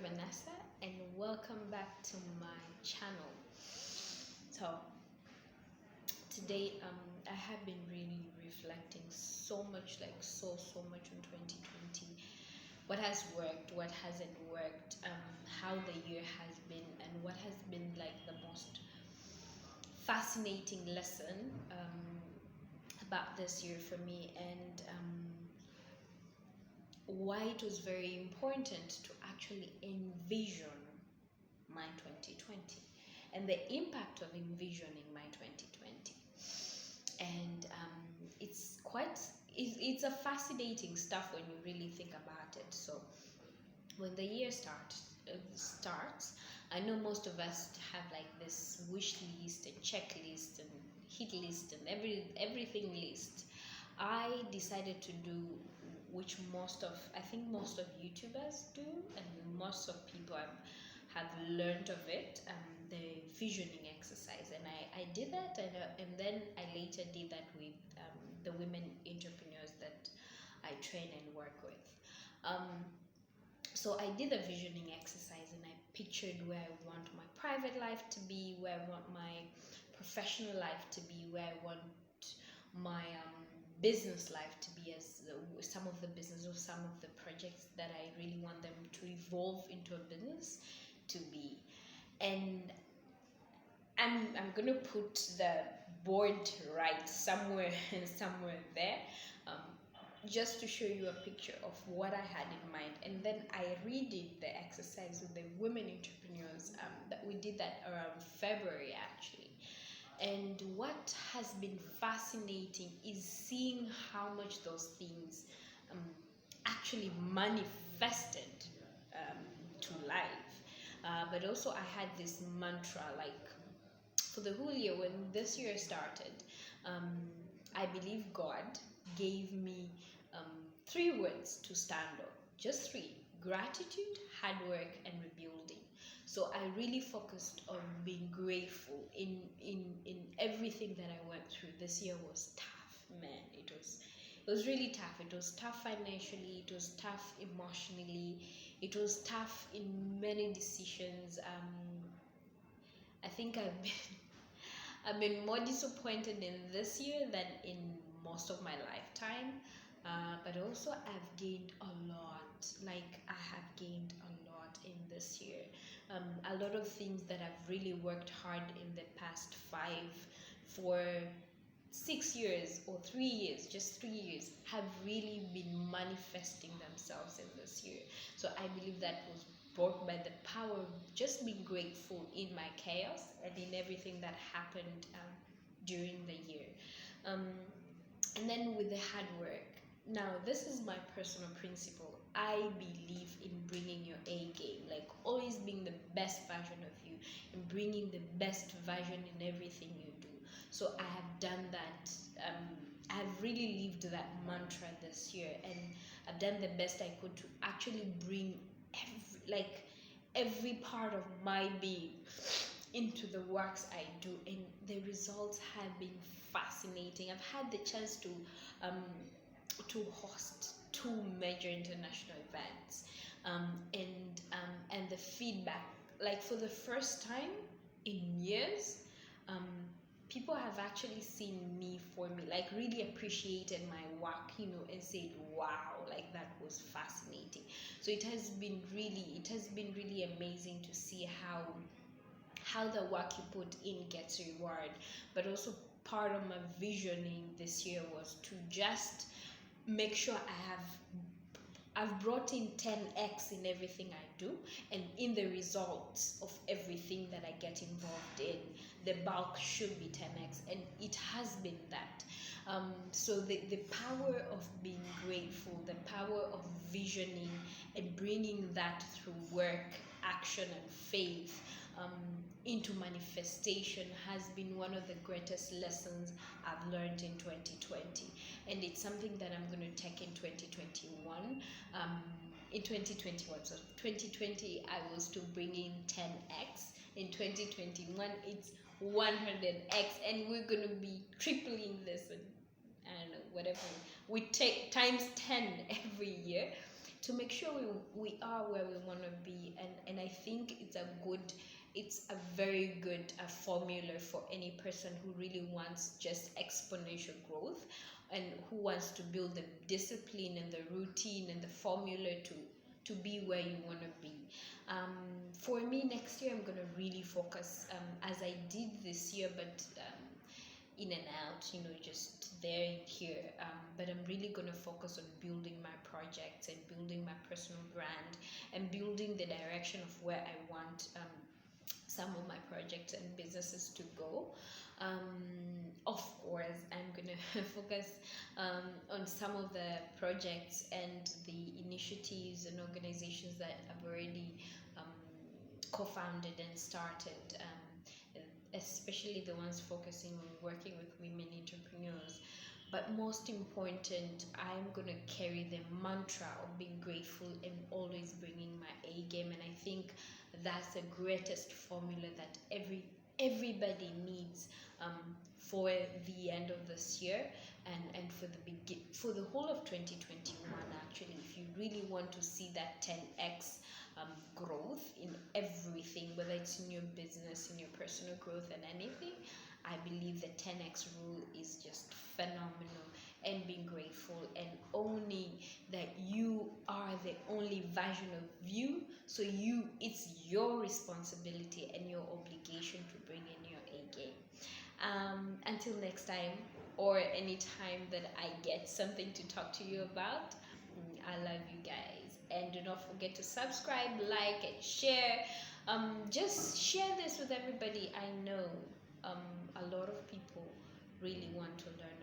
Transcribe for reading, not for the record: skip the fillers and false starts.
Vanessa, and welcome back to my channel. So today, I have been really reflecting so much, like so much on 2020. What has worked, what hasn't worked, how the year has been, and what has been like the most fascinating lesson about this year for me, and why it was very important to actually envision my 2020 and the impact of envisioning my 2020. And it's a fascinating stuff when you really think about it. So when the year starts, I know most of us have like this wish list and checklist and hit list and everything list. I decided to do, which I think most of YouTubers do, and most of people have learned of it, the visioning exercise. And I did that, and then I later did that with the women entrepreneurs that I train and work with. So I did a visioning exercise, and I pictured where I want my private life to be, where I want my professional life to be, where I want my business life to be, as some of the business or some of the projects that I really want them to evolve into a business to be. And I'm gonna put the board right somewhere there, just to show you a picture of what I had in mind. And then I redid the exercise with the women entrepreneurs, that we did that around February actually. And what has been fascinating is seeing how much those things actually manifested to life. But also I had this mantra, like for the whole year when this year started, I believe God gave me 3 words to stand on. Just 3: gratitude, hard work, and rebuilding. So I really focused on being grateful in everything that I went through. This year was tough, man. It was really tough. It was tough financially, it was tough emotionally, it was tough in many decisions. I think I've been more disappointed in this year than in most of my lifetime. But also I've gained a lot. Like I have gained a lot in this year. A lot of things that I've really worked hard in the past 6 years or 3 years, just 3 years, have really been manifesting themselves in this year. So I believe that was brought by the power of just being grateful in my chaos and in everything that happened during the year. And then with the hard work. Now, this is my personal principle. I believe in bringing your A game, like always being the best version of you and bringing the best version in everything you do. So I have done that. I have really lived that mantra this year, and I've done the best I could to actually bring every part of my being into the works I do, and the results have been fascinating. I've had the chance to host 2 major international events, and the feedback, like for the first time in years, people have actually seen me for me, like really appreciated my work, and said, wow, like that was fascinating. So it has been really amazing to see how the work you put in gets reward. But also part of my visioning this year was to just make sure I've brought in 10x in everything I do, and in the results of everything that I get involved in, the bulk should be 10x, and it has been that. So the power of being grateful, the power of visioning and bringing that through work, action, and faith into manifestation has been one of the greatest lessons I've learned in 2020, and it's something that I'm going to take in 2021. In 2021, so 2020 I was to bring in 10x. In 2021 it's 100x, and we're going to be tripling this, and I don't know, whatever we take times 10 every year to make sure we are where we want to be. And I think it's a very good formula for any person who really wants just exponential growth, and who wants to build the discipline and the routine and the formula to be where you want to be. For me, next year I'm going to really focus, as I did this year, but in and out, just there and here. But I'm really going to focus on building my projects and building my personal brand and building the direction of where I want some of my projects and businesses to go. Of course, I'm going to focus on some of the projects and the initiatives and organizations that I've already um, co founded and started. Especially the ones focusing on working with women entrepreneurs. But most important, I'm going to carry the mantra of being grateful and always bringing my A game. And I think that's the greatest formula that everybody needs for the end of this year, and for the whole of 2021. Actually, if you really want to see that 10x growth in everything, whether it's in your business, in your personal growth, and anything, I believe the 10x rule is just phenomenal. And being grateful and owning that you are the only version of you. So it's your responsibility and your obligation to bring in your A game. Until next time, or any time that I get something to talk to you about, I love you guys. And do not forget to subscribe, like, and share. Just share this with everybody. I know a lot of people really want to learn